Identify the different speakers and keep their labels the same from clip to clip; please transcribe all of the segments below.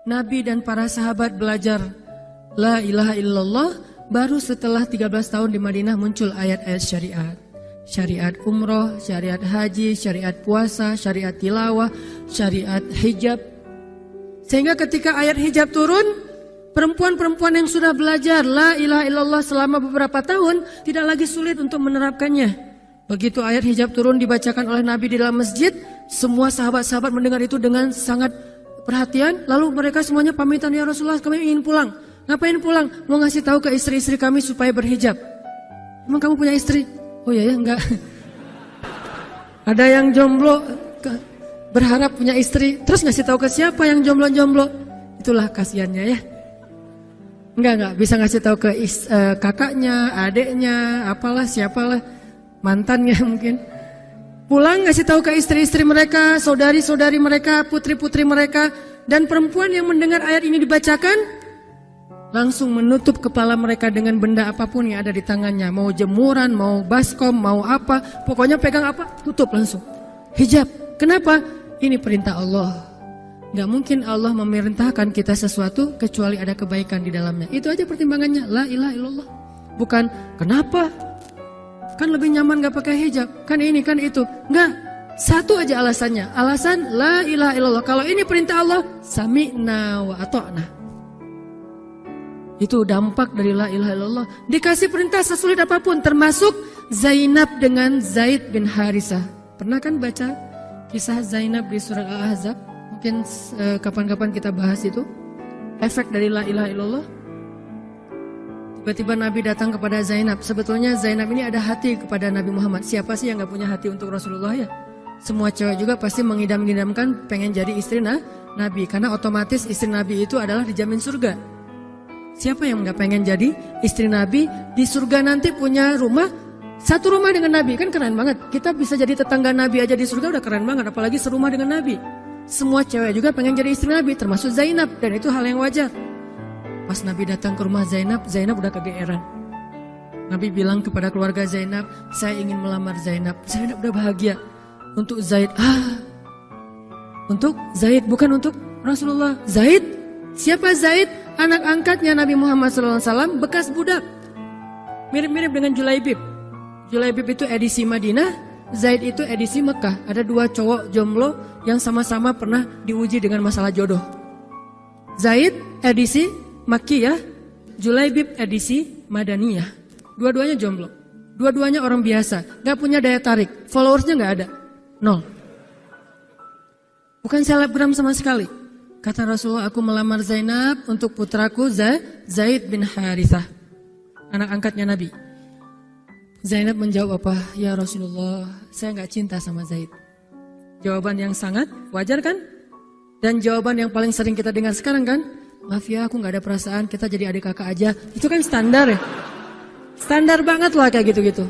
Speaker 1: Nabi dan para sahabat belajar la ilaha illallah, baru setelah 13 tahun di Madinah muncul ayat-ayat syariat. Syariat umroh, syariat haji, syariat puasa, syariat tilawah, syariat hijab. Sehingga ketika ayat hijab turun, perempuan-perempuan yang sudah belajar la ilaha illallah selama beberapa tahun tidak lagi sulit untuk menerapkannya. Begitu ayat hijab turun dibacakan oleh Nabi di dalam masjid, semua sahabat-sahabat mendengar itu dengan sangat perhatian. Lalu mereka semuanya pamitan, ya Rasulullah kami ingin pulang. Ngapain pulang? Mau ngasih tahu ke istri-istri kami supaya berhijab. Emang kamu punya istri? Oh ya enggak. Ada yang jomblo berharap punya istri, terus ngasih tahu ke siapa yang jomblo-jomblo? Itulah kasihannya ya. Enggak bisa ngasih tahu ke kakaknya, adeknya, apalah siapalah, mantannya mungkin. Pulang ngasih tahu ke istri-istri mereka, saudari-saudari mereka, putri-putri mereka, dan perempuan yang mendengar ayat ini dibacakan langsung menutup kepala mereka dengan benda apapun yang ada di tangannya, mau jemuran, mau baskom, mau apa, pokoknya pegang apa, tutup langsung. Hijab. Kenapa? Ini perintah Allah. Gak mungkin Allah memerintahkan kita sesuatu kecuali ada kebaikan di dalamnya. Itu aja pertimbangannya. La ilaha illallah. Bukan kenapa? Kan lebih nyaman gak pakai hijab. Kan ini, kan itu. Enggak. Satu aja alasannya. Alasan la ilaha illallah. Kalau ini perintah Allah, sami'na wa ata'na. Itu dampak dari la ilaha illallah. Dikasih perintah sesulit apapun, termasuk Zainab dengan Zaid bin Harisah. Pernah kan baca kisah Zainab di surat Al-Ahzab? Mungkin kapan-kapan kita bahas itu. Efek dari la ilaha illallah. Tiba-tiba Nabi datang kepada Zainab. Sebetulnya Zainab ini ada hati kepada Nabi Muhammad. Siapa sih yang gak punya hati untuk Rasulullah ya? Semua cewek juga pasti mengidam-idamkan pengen jadi istri Nabi. Karena otomatis istri Nabi itu adalah dijamin surga. Siapa yang gak pengen jadi istri Nabi? Di surga nanti punya rumah, satu rumah dengan Nabi. Kan keren banget. Kita bisa jadi tetangga Nabi aja di surga udah keren banget. Apalagi serumah dengan Nabi. Semua cewek juga pengen jadi istri Nabi, termasuk Zainab. Dan itu hal yang wajar. Pas Nabi datang ke rumah Zainab, Zainab udah kegeeran. Nabi bilang kepada keluarga Zainab, saya ingin melamar Zainab. Zainab udah bahagia. Untuk Zaid, untuk Zaid, bukan untuk Rasulullah. Zaid? Siapa Zaid? Anak angkatnya Nabi Muhammad SAW, bekas budak. Mirip-mirip dengan Julaibib. Julaibib itu edisi Madinah, Zaid itu edisi Mekah. Ada dua cowok jomblo yang sama-sama pernah diuji dengan masalah jodoh. Zaid edisi Makkiyah, Julaibib edisi Madaniyah. Dua-duanya jomblo. Dua-duanya orang biasa, gak punya daya tarik. Followersnya gak ada, 0. Bukan selebgram sama sekali. Kata Rasulullah, aku melamar Zainab untuk putraku Zaid bin Harithah, anak angkatnya Nabi. Zainab menjawab apa? Ya Rasulullah, saya gak cinta sama Zaid. Jawaban yang sangat wajar kan? Dan jawaban yang paling sering kita dengar sekarang kan? Maaf ya, aku gak ada perasaan, kita jadi adik kakak aja. Itu kan standar ya? Standar banget lah kayak gitu-gitu.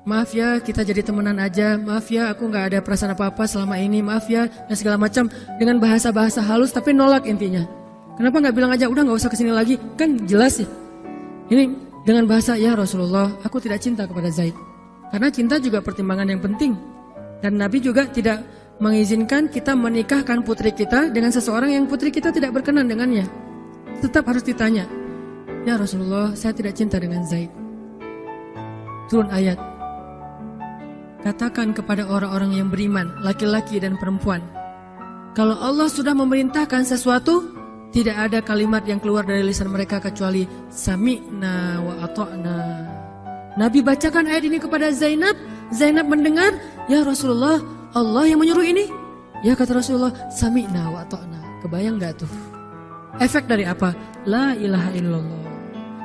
Speaker 1: Maaf ya, kita jadi temenan aja. Maaf ya, aku gak ada perasaan apa-apa selama ini. Maaf ya, dan segala macam. Dengan bahasa-bahasa halus tapi nolak intinya. Kenapa gak bilang aja, udah gak usah kesini lagi? Kan jelas sih. Ini dengan bahasa, ya Rasulullah, aku tidak cinta kepada Zaid. Karena cinta juga pertimbangan yang penting. Dan Nabi juga tidak mengizinkan kita menikahkan putri kita dengan seseorang yang putri kita tidak berkenan dengannya. Tetap harus ditanya, ya Rasulullah, saya tidak cinta dengan Zaid. Turun ayat. Katakan kepada orang-orang yang beriman, laki-laki dan perempuan, kalau Allah sudah memerintahkan sesuatu, tidak ada kalimat yang keluar dari lisan mereka kecuali sami'na wa ata'na. Nabi bacakan ayat ini kepada Zainab. Zainab mendengar, ya Rasulullah, Allah yang menyuruh ini. Ya kata Rasulullah, sami'na wa ata'na. Kebayang gak tuh? Efek dari apa? La ilaha illallah.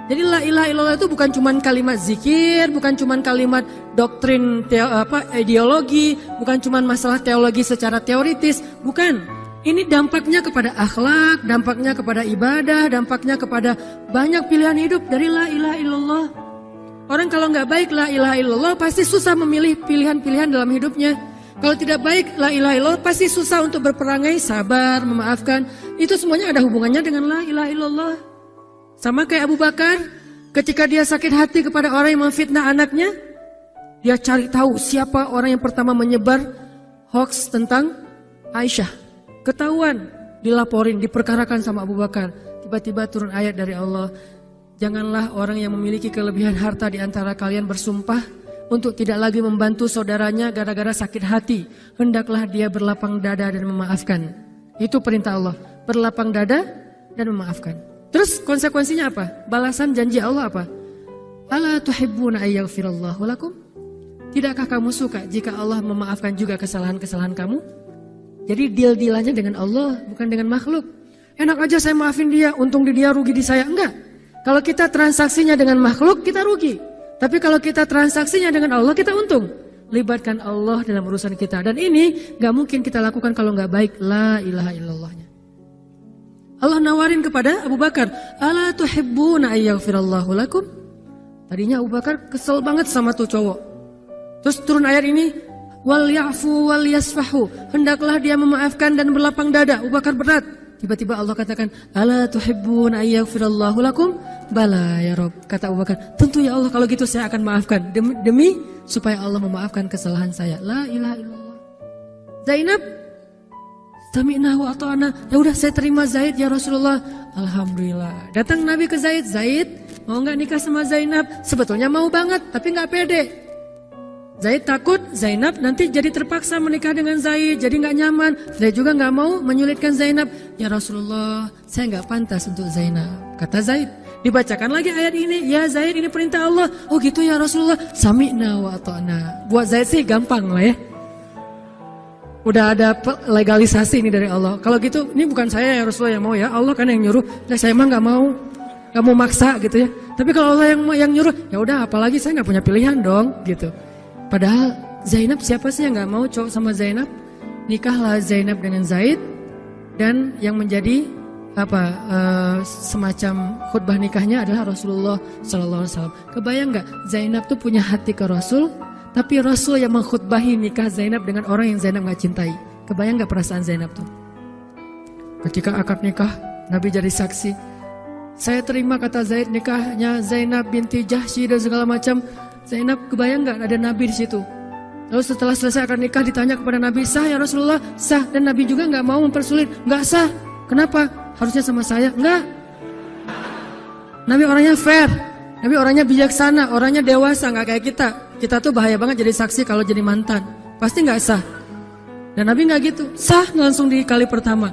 Speaker 1: Jadi la ilaha illallah itu bukan cuma kalimat zikir, bukan cuma kalimat doktrin ideologi, bukan cuma masalah teologi secara teoritis, bukan. Ini dampaknya kepada akhlak, dampaknya kepada ibadah, dampaknya kepada banyak pilihan hidup dari la ilaha illallah. Orang kalau nggak baik la ilaha illallah pasti susah memilih pilihan-pilihan dalam hidupnya. Kalau tidak baik la ilaha illallah pasti susah untuk berperangai, sabar, memaafkan. Itu semuanya ada hubungannya dengan la ilaha illallah. Sama kayak Abu Bakar, ketika dia sakit hati kepada orang yang memfitnah anaknya, dia cari tahu siapa orang yang pertama menyebar hoax tentang Aisyah. Ketahuan, dilaporin, diperkarakan sama Abu Bakar. Tiba-tiba turun ayat dari Allah, janganlah orang yang memiliki kelebihan harta di antara kalian bersumpah untuk tidak lagi membantu saudaranya gara-gara sakit hati. Hendaklah dia berlapang dada dan memaafkan. Itu perintah Allah, berlapang dada dan memaafkan. Terus konsekuensinya apa? Balasan janji Allah apa? Ala tuhibbuna ayyaghfirallahu lakum? Tidakkah kamu suka jika Allah memaafkan juga kesalahan-kesalahan kamu? Jadi deal-dealannya dengan Allah, bukan dengan makhluk. Enak aja saya maafin dia, untung di dia, rugi di saya. Enggak. Kalau kita transaksinya dengan makhluk, kita rugi. Tapi kalau kita transaksinya dengan Allah, kita untung. Libatkan Allah dalam urusan kita. Dan ini gak mungkin kita lakukan kalau gak baik. La ilaha illallahnya. Allah nawarin kepada Abu Bakar, ala tuhibbuna ayyaghfirallahu lakum? Tadinya Abu Bakar kesel banget sama tuh cowok. Terus turun ayat ini, wal ya'fu wal yasfahu. Hendaklah dia memaafkan dan berlapang dada. Abu Bakar berat. Tiba-tiba Allah katakan, ala tuhibbuna ayyaghfirallahu lakum? Bala ya Rob. Kata Abu Bakar, tentu ya Allah, kalau gitu saya akan maafkan. Demi supaya Allah memaafkan kesalahan saya. La ilaha illallah. Zainab, sami'na wa ata'na. Ya udah, saya terima Zaid ya Rasulullah. Alhamdulillah. Datang Nabi ke Zaid. Zaid, mau gak nikah sama Zainab? Sebetulnya mau banget, tapi gak pede. Zaid takut Zainab nanti jadi terpaksa menikah dengan Zaid, jadi gak nyaman. Zaid juga gak mau menyulitkan Zainab. Ya Rasulullah, saya gak pantas untuk Zainab. Kata Zaid. Dibacakan lagi ayat ini. Ya Zaid, ini perintah Allah. Oh gitu ya Rasulullah. Sami'na wa ata'na. Buat Zaid sih gampang lah ya. Udah ada legalisasi ini dari Allah. Kalau gitu, ini bukan saya ya Rasulullah yang mau ya. Allah kan yang nyuruh. Ya, saya emang gak mau maksa gitu ya. Tapi kalau Allah yang nyuruh, ya udah, apalagi saya gak punya pilihan dong gitu. Padahal Zainab, siapa sih yang gak mau cowok sama Zainab? Nikahlah Zainab dengan Zaid. Dan yang menjadi semacam khutbah nikahnya adalah Rasulullah SAW. Kebayang gak Zainab tuh punya hati ke Rasul, tapi Rasul yang mengkhutbahi nikah Zainab dengan orang yang Zainab gak cintai. Kebayang gak perasaan Zainab tuh? Ketika akad nikah, Nabi jadi saksi. Saya terima, kata Zaid, nikahnya Zainab binti Jahsy dan segala macam. Zainab, kebayang gak ada Nabi di situ? Lalu setelah selesai akad nikah ditanya kepada Nabi, sah ya Rasulullah? Sah. Dan Nabi juga gak mau mempersulit. Gak sah. Kenapa? Harusnya sama saya. Enggak. Nabi orangnya fair. Nabi orangnya bijaksana. Orangnya dewasa. Gak kayak kita. Kita tuh bahaya banget jadi saksi kalau jadi mantan. Pasti gak sah. Dan Nabi gak gitu. Sah langsung di kali pertama.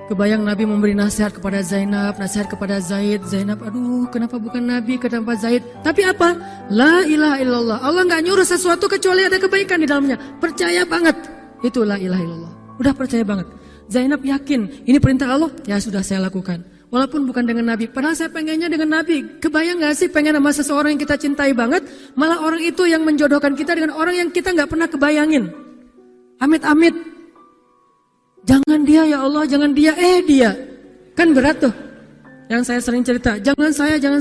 Speaker 1: Kebayang Nabi memberi nasihat kepada Zainab, nasihat kepada Zaid. Zainab, aduh kenapa bukan Nabi, kenapa Zaid? Tapi apa? La ilaha illallah. Allah gak nyuruh sesuatu kecuali ada kebaikan di dalamnya. Percaya banget. Itu la ilaha illallah. Udah percaya banget. Zainab yakin, ini perintah Allah. Ya sudah, saya lakukan. Walaupun bukan dengan Nabi. Padahal saya pengennya dengan Nabi. Kebayang gak sih pengen sama seseorang yang kita cintai banget, malah orang itu yang menjodohkan kita dengan orang yang kita gak pernah kebayangin. Amit-amit. Jangan dia ya Allah, jangan dia, dia. Kan berat tuh. Yang saya sering cerita, jangan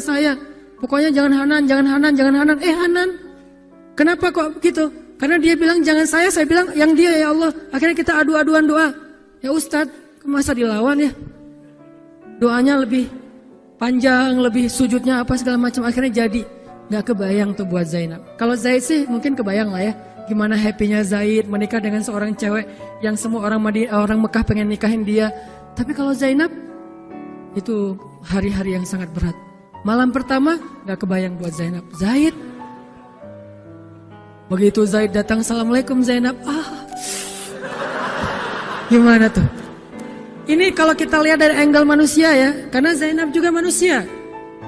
Speaker 1: saya. Pokoknya jangan Hanan. Hanan. Kenapa kok begitu? Karena dia bilang jangan saya bilang yang dia ya Allah. Akhirnya kita adu-aduan doa. Ya Ustadz, masa dilawan ya? Doanya lebih panjang, lebih sujudnya apa segala macam. Akhirnya jadi. Gak kebayang tuh buat Zainab. Kalau Zaid sih mungkin kebayang lah ya. Gimana happynya Zaid menikah dengan seorang cewek yang semua orang Mekah pengen nikahin dia. Tapi kalau Zainab, itu hari-hari yang sangat berat. Malam pertama gak kebayang buat Zainab. Zaid. Begitu Zaid datang, assalamualaikum Zainab. Gimana tuh? Ini kalau kita lihat dari angle manusia ya. Karena Zainab juga manusia.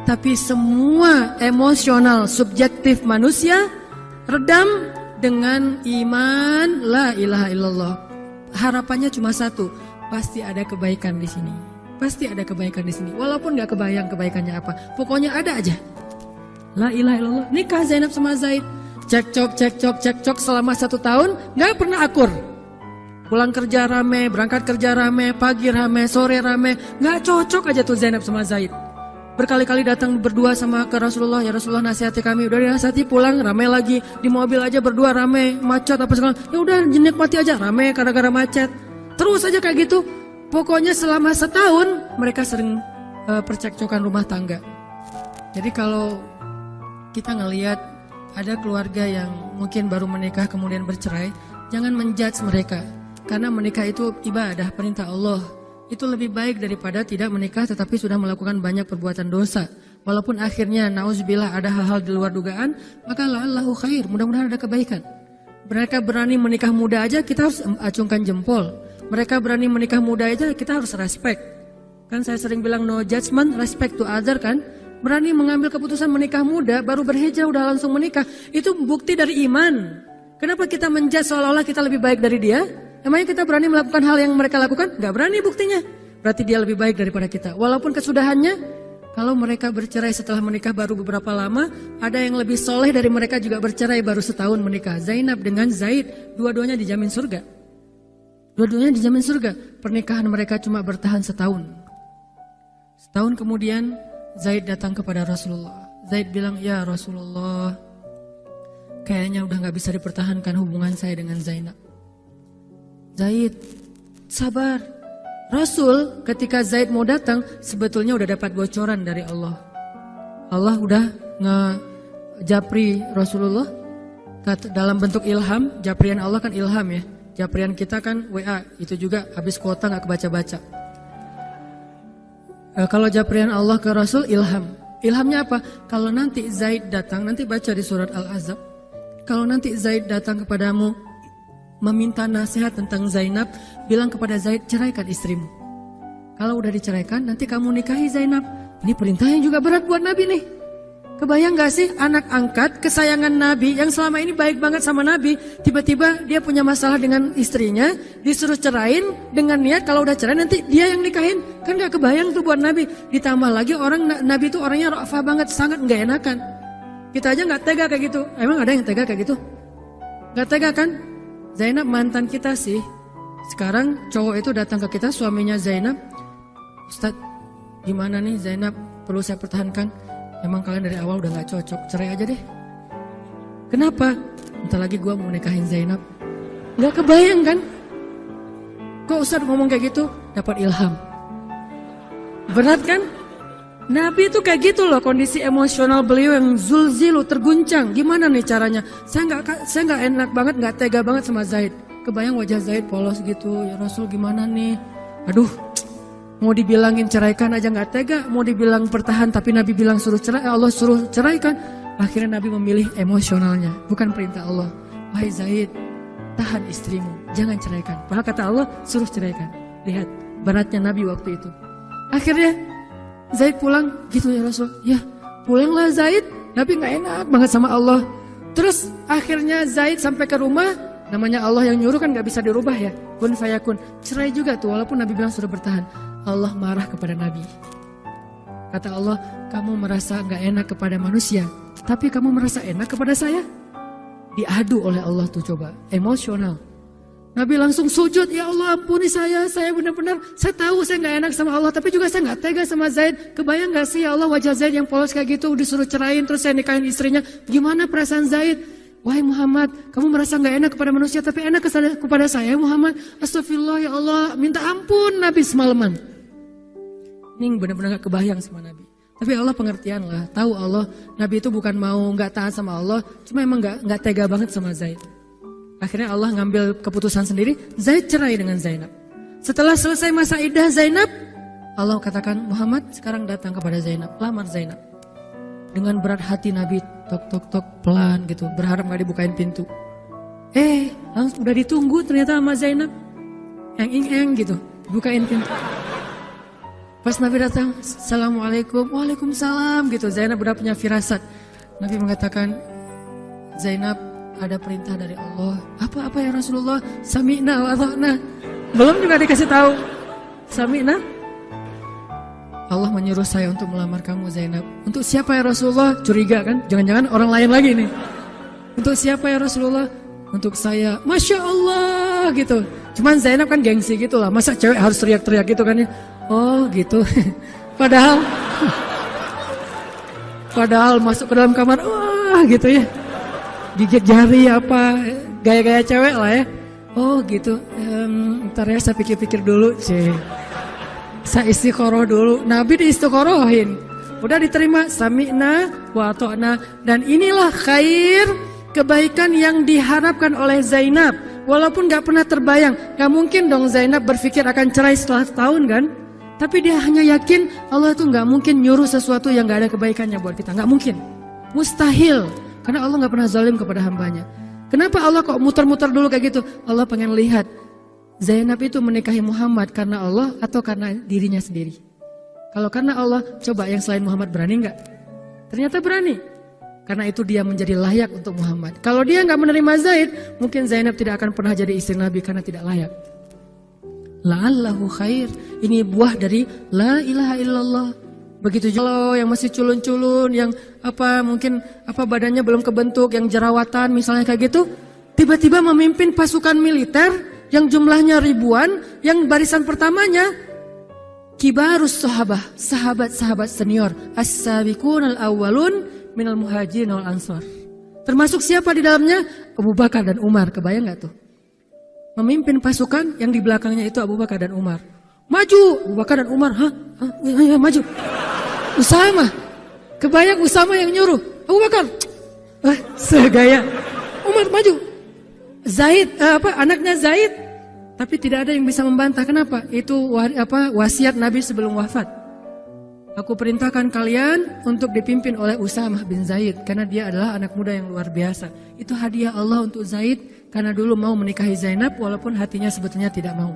Speaker 1: Tapi semua emosional subjektif manusia redam dengan iman la ilaha illallah. Harapannya cuma satu, pasti ada kebaikan di sini. Pasti ada kebaikan di sini. Walaupun gak kebayang kebaikannya apa, pokoknya ada aja. La ilaha illallah. Nikah Zainab sama Zaid. Cekcok selama 1 tahun, gak pernah akur. Pulang kerja rame, berangkat kerja rame, pagi rame, sore rame. Gak cocok aja tuh Zainab sama Zaid. Berkali-kali datang berdua sama ke Rasulullah, ya Rasulullah nasihati kami. Udah dinasihati, pulang rame lagi. Di mobil aja berdua rame, macet apa segala. Ya udah nikmati aja, rame gara-gara macet. Terus aja kayak gitu. Pokoknya selama 1 tahun mereka sering percekcokan rumah tangga. Jadi kalau kita ngelihat ada keluarga yang mungkin baru menikah kemudian bercerai, jangan menjudge mereka. Karena menikah itu ibadah, perintah Allah. Itu lebih baik daripada tidak menikah tetapi sudah melakukan banyak perbuatan dosa. Walaupun akhirnya nauzubillah ada hal-hal di luar dugaan, maka la'allahu khair, mudah-mudahan ada kebaikan. Mereka berani menikah muda aja kita harus acungkan jempol. Mereka berani menikah muda aja kita harus respect. Kan saya sering bilang no judgment, respect to other kan. Berani mengambil keputusan menikah muda, baru berhijrah udah langsung menikah. Itu bukti dari iman. Kenapa kita menjudge seolah-olah kita lebih baik dari dia? Emangnya kita berani melakukan hal yang mereka lakukan? Gak berani buktinya. Berarti dia lebih baik daripada kita. Walaupun kesudahannya, kalau mereka bercerai setelah menikah baru beberapa lama, ada yang lebih soleh dari mereka juga bercerai baru setahun menikah. Zainab dengan Zaid, dua-duanya dijamin surga. Dua-duanya dijamin surga. Pernikahan mereka cuma bertahan setahun. Setahun kemudian Zaid datang kepada Rasulullah. Zaid bilang, ya Rasulullah, kayaknya udah gak bisa dipertahankan hubungan saya dengan Zainab. Zaid, sabar. Rasul ketika Zaid mau datang sebetulnya udah dapat bocoran dari Allah. Allah udah ngejapri Rasulullah dalam bentuk ilham. Japrian Allah kan ilham ya. Japrian kita kan WA, itu juga habis kuota gak kebaca-baca. Kalau japrian Allah ke Rasul ilham. Ilhamnya apa? Kalau nanti Zaid datang, nanti baca di surat Al-Ahzab. Kalau nanti Zaid datang kepadamu meminta nasihat tentang Zainab, bilang kepada Zaid, ceraikan istrimu. Kalau udah diceraikan, nanti kamu nikahi Zainab. Ini perintahnya juga berat buat Nabi nih. Kebayang gak sih anak angkat kesayangan Nabi yang selama ini baik banget sama Nabi, tiba-tiba dia punya masalah dengan istrinya, disuruh cerain dengan niat kalau udah cerai nanti dia yang nikahin. Kan gak kebayang tuh buat Nabi. Ditambah lagi Nabi itu orangnya ra'fah banget, sangat gak enakan. Kita aja gak tega kayak gitu. Emang ada yang tega kayak gitu? Gak tega kan? Zainab mantan kita sih. Sekarang cowok itu datang ke kita, suaminya Zainab. Ustadz, gimana nih Zainab, perlu saya pertahankan? Emang kalian dari awal udah gak cocok, cerai aja deh. Kenapa? Bentar lagi gue mau nikahin Zainab. Gak kebayang kan? Kok Ustadz ngomong kayak gitu? Dapat ilham. Berat kan? Nabi itu kayak gitu loh, kondisi emosional beliau yang zulzilu, terguncang. Gimana nih caranya? Saya nggak enak banget, nggak tega banget sama Zaid. Kebayang wajah Zaid polos gitu. Ya Rasul gimana nih? Aduh, mau dibilangin ceraikan aja nggak tega. Mau dibilang pertahan tapi Nabi bilang suruh cerai, Allah suruh ceraikan. Akhirnya Nabi memilih emosionalnya, bukan perintah Allah. Wahai Zaid, tahan istrimu, jangan ceraikan. Padahal kata Allah suruh ceraikan. Lihat beratnya Nabi waktu itu. Akhirnya Zaid pulang, gitu ya Rasul. Ya pulanglah Zaid, Nabi gak enak banget sama Allah. Terus akhirnya Zaid sampai ke rumah, namanya Allah yang nyuruh kan gak bisa dirubah ya. Kun fayakun, cerai juga tuh walaupun Nabi bilang sudah bertahan. Allah marah kepada Nabi. Kata Allah, kamu merasa gak enak kepada manusia, tapi kamu merasa enak kepada saya. Diadu oleh Allah tuh coba, emosional. Nabi langsung sujud, ya Allah ampuni saya benar-benar, saya tahu saya gak enak sama Allah, tapi juga saya gak tega sama Zaid. Kebayang gak sih ya Allah wajah Zaid yang polos kayak gitu, disuruh cerain terus saya nikahin istrinya. Gimana perasaan Zaid? Wahai Muhammad, kamu merasa gak enak kepada manusia tapi enak kepada saya Muhammad. Astagfirullah ya Allah, minta ampun Nabi semalaman. Ini benar-benar gak kebayang sama Nabi. Tapi Allah pengertian lah, tahu Allah Nabi itu bukan mau gak taat sama Allah, cuma emang gak tega banget sama Zaid. Akhirnya Allah ngambil keputusan sendiri, Zaid cerai dengan Zainab. Setelah selesai masa iddah Zainab, Allah katakan, Muhammad sekarang datang kepada Zainab, lamar Zainab. Dengan berat hati Nabi, tok pelan gitu, berharap gak dibukain pintu. Langsung udah ditunggu ternyata sama Zainab. Eng gitu, bukain pintu. Pas Nabi datang, Assalamualaikum, Waalaikumsalam gitu. Zainab udah punya firasat. Nabi mengatakan, Zainab, ada perintah dari Allah. Apa ya Rasulullah? Sami'na wa ata'na. Belum juga dikasih tahu. Sami'na. Allah menyuruh saya untuk melamar kamu Zainab. Untuk siapa ya Rasulullah? Curiga kan? Jangan-jangan orang lain lagi nih. Untuk siapa ya Rasulullah? Untuk saya. Masya Allah gitu. Cuman Zainab kan gengsi gitu lah. Masa cewek harus teriak-teriak gitu kan ya? Oh gitu. Padahal masuk ke dalam kamar. Wah gitu ya. Gigit jari apa, gaya-gaya cewek lah ya. Oh gitu, ntar ya saya pikir-pikir dulu sih. Saya istiqoroh dulu, Nabi diistiqorohin. Udah diterima, sami'na wa ata'na. Dan inilah khair, kebaikan yang diharapkan oleh Zainab. walaupun gak pernah terbayang, gak mungkin dong Zainab berpikir akan cerai setelah setahun kan? Tapi dia hanya yakin Allah itu gak mungkin nyuruh sesuatu yang gak ada kebaikannya buat kita. Gak mungkin. Mustahil. Karena Allah gak pernah zalim kepada hambanya. Kenapa Allah kok muter-muter dulu kayak gitu? Allah pengen lihat Zainab itu menikahi Muhammad karena Allah atau karena dirinya sendiri. Kalau karena Allah, coba yang selain Muhammad berani gak? Ternyata berani. Karena itu dia menjadi layak untuk Muhammad. Kalau dia gak menerima Zaid, mungkin Zainab tidak akan pernah jadi istri Nabi karena tidak layak. La'allahu khair. Ini buah dari la ilaha illallah. Begitu juga yang masih culun-culun, yang mungkin badannya belum kebentuk, yang jerawatan misalnya kayak gitu, tiba-tiba memimpin pasukan militer yang jumlahnya ribuan, yang barisan pertamanya kibarus sahabah, sahabat-sahabat senior, as-sabiqun al-awwalun minal muhajirin wal ansar. Termasuk siapa di dalamnya? Abu Bakar dan Umar. Kebayang gak tuh? Memimpin pasukan yang di belakangnya itu Abu Bakar dan Umar. Maju! Abu Bakar dan Umar. Ya, maju. Usama. Kebayang Usama yang nyuruh. Abu Bakar. Segaya. Umar maju. Zaid, anaknya Zaid. Tapi tidak ada yang bisa membantah. Kenapa? Itu wasiat Nabi sebelum wafat. Aku perintahkan kalian untuk dipimpin oleh Usamah bin Zaid. Karena dia adalah anak muda yang luar biasa. Itu hadiah Allah untuk Zaid. Karena dulu mau menikahi Zainab walaupun hatinya sebetulnya tidak mau.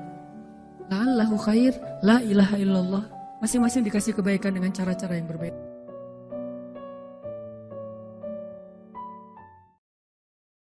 Speaker 1: La'allahu khair, la ilaha illallah. Masing-masing dikasih kebaikan dengan cara-cara yang berbeda.